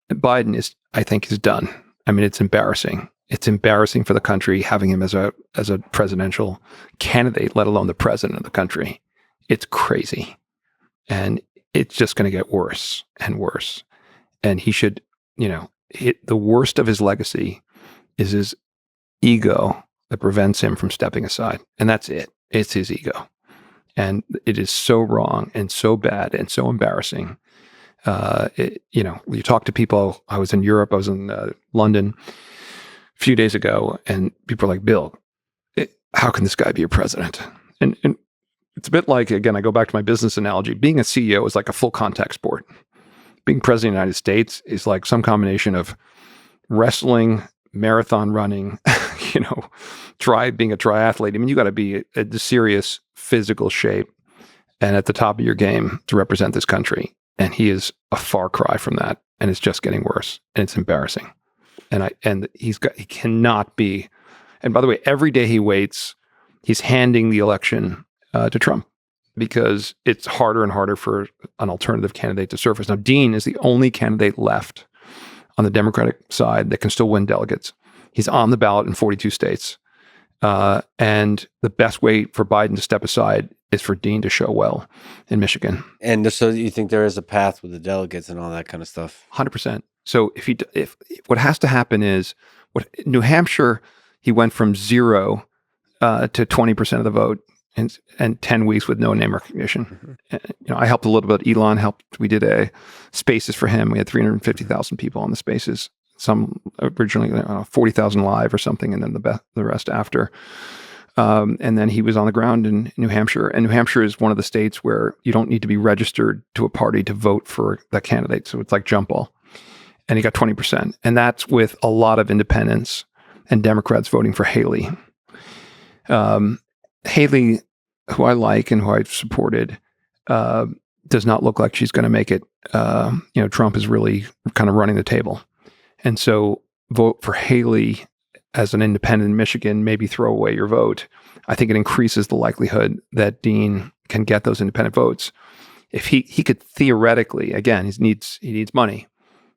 Biden I think, is done. I mean, it's embarrassing. It's embarrassing for the country having him as a presidential candidate, let alone the president of the country. It's crazy. And it's just going to get worse and worse. And he should, the worst of his legacy is his ego that prevents him from stepping aside. And that's it. It's his ego. And it is so wrong and so bad and so embarrassing. You talk to people. I was in Europe. I was in London a few days ago, and people are like, Bill, how can this guy be a president? And it's a bit like, again, I go back to my business analogy. Being a CEO is like a full contact sport. Being president of the United States is like some combination of wrestling, marathon running, being a triathlete. I mean, you got to be a serious physical shape and at the top of your game to represent this country. And he is a far cry from that, and it's just getting worse, and it's embarrassing. And he cannot be. And by the way, every day he waits, he's handing the election to Trump because it's harder and harder for an alternative candidate to surface. Now, Dean is the only candidate left on the Democratic side that can still win delegates. He's on the ballot in 42 states. And the best way for Biden to step aside is for Dean to show well in Michigan. And so you think there is a path with the delegates and all that kind of stuff? 100%. So if what has to happen is, New Hampshire, he went from 0 to 20% of the vote and 10 weeks with no name recognition. Mm-hmm. I helped a little bit. Elon helped. We did a spaces for him. We had 350,000 people on the spaces. Some originally 40,000 live or something, and then the rest after. And then he was on the ground in New Hampshire. And New Hampshire is one of the states where you don't need to be registered to a party to vote for that candidate. So it's like jump ball. And he got 20%. And that's with a lot of independents and Democrats voting for Haley. Haley, who I like and who I've supported, does not look like she's going to make it. Trump is really kind of running the table. And so vote for Haley as an independent in Michigan, maybe throw away your vote. I think it increases the likelihood that Dean can get those independent votes. If he could theoretically, again, he needs money.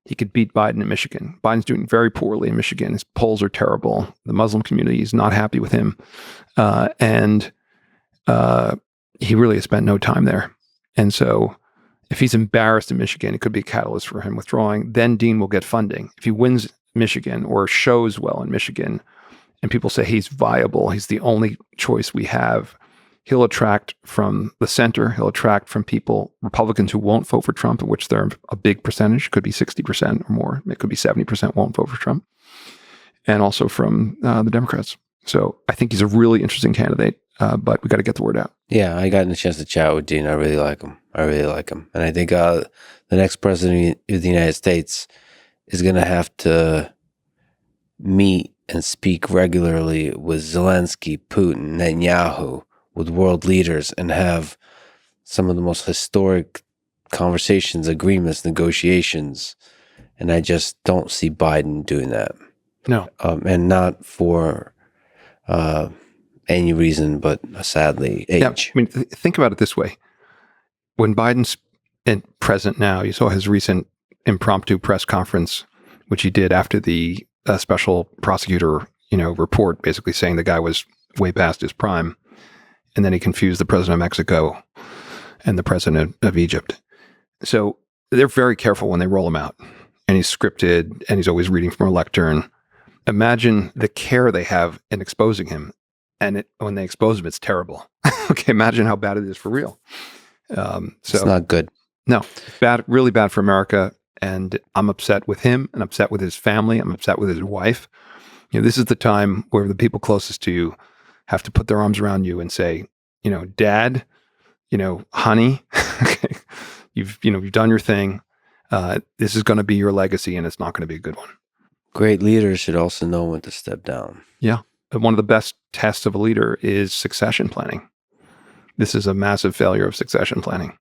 He could beat Biden in Michigan. Biden's doing very poorly in Michigan. His polls are terrible. The Muslim community is not happy with him. And he really has spent no time there. And so if he's embarrassed in Michigan, it could be a catalyst for him withdrawing. Then Dean will get funding. If he wins Michigan or shows well in Michigan and people say he's viable, he's the only choice we have, he'll attract from the center, he'll attract from people, Republicans who won't vote for Trump, in which they're a big percentage, could be 60% or more, it could be 70% won't vote for Trump, and also from the Democrats. So I think he's a really interesting candidate, but we got to get the word out. Yeah, I got a chance to chat with Dean. I really like him. And I think the next president of the United States is going to have to meet and speak regularly with Zelensky, Putin, Netanyahu, with world leaders, and have some of the most historic conversations, agreements, negotiations. And I just don't see Biden doing that. No. And not for any reason, but sadly, age. Yeah, I mean, think about it this way. When Biden's present now, you saw his recent impromptu press conference, which he did after the special prosecutor, report, basically saying the guy was way past his prime. And then he confused the president of Mexico and the president of Egypt. So they're very careful when they roll him out. And he's scripted, and he's always reading from a lectern. Imagine the care they have in exposing him. And when they expose him, it's terrible. Okay, imagine how bad it is for real. It's not good. No, bad, really bad for America. And I'm upset with him, and upset with his family. I'm upset with his wife. This is the time where the people closest to you have to put their arms around you and say, Dad, honey, you've done your thing. This is going to be your legacy, and it's not going to be a good one. Great leaders should also know when to step down. Yeah. One of the best tests of a leader is succession planning. This is a massive failure of succession planning.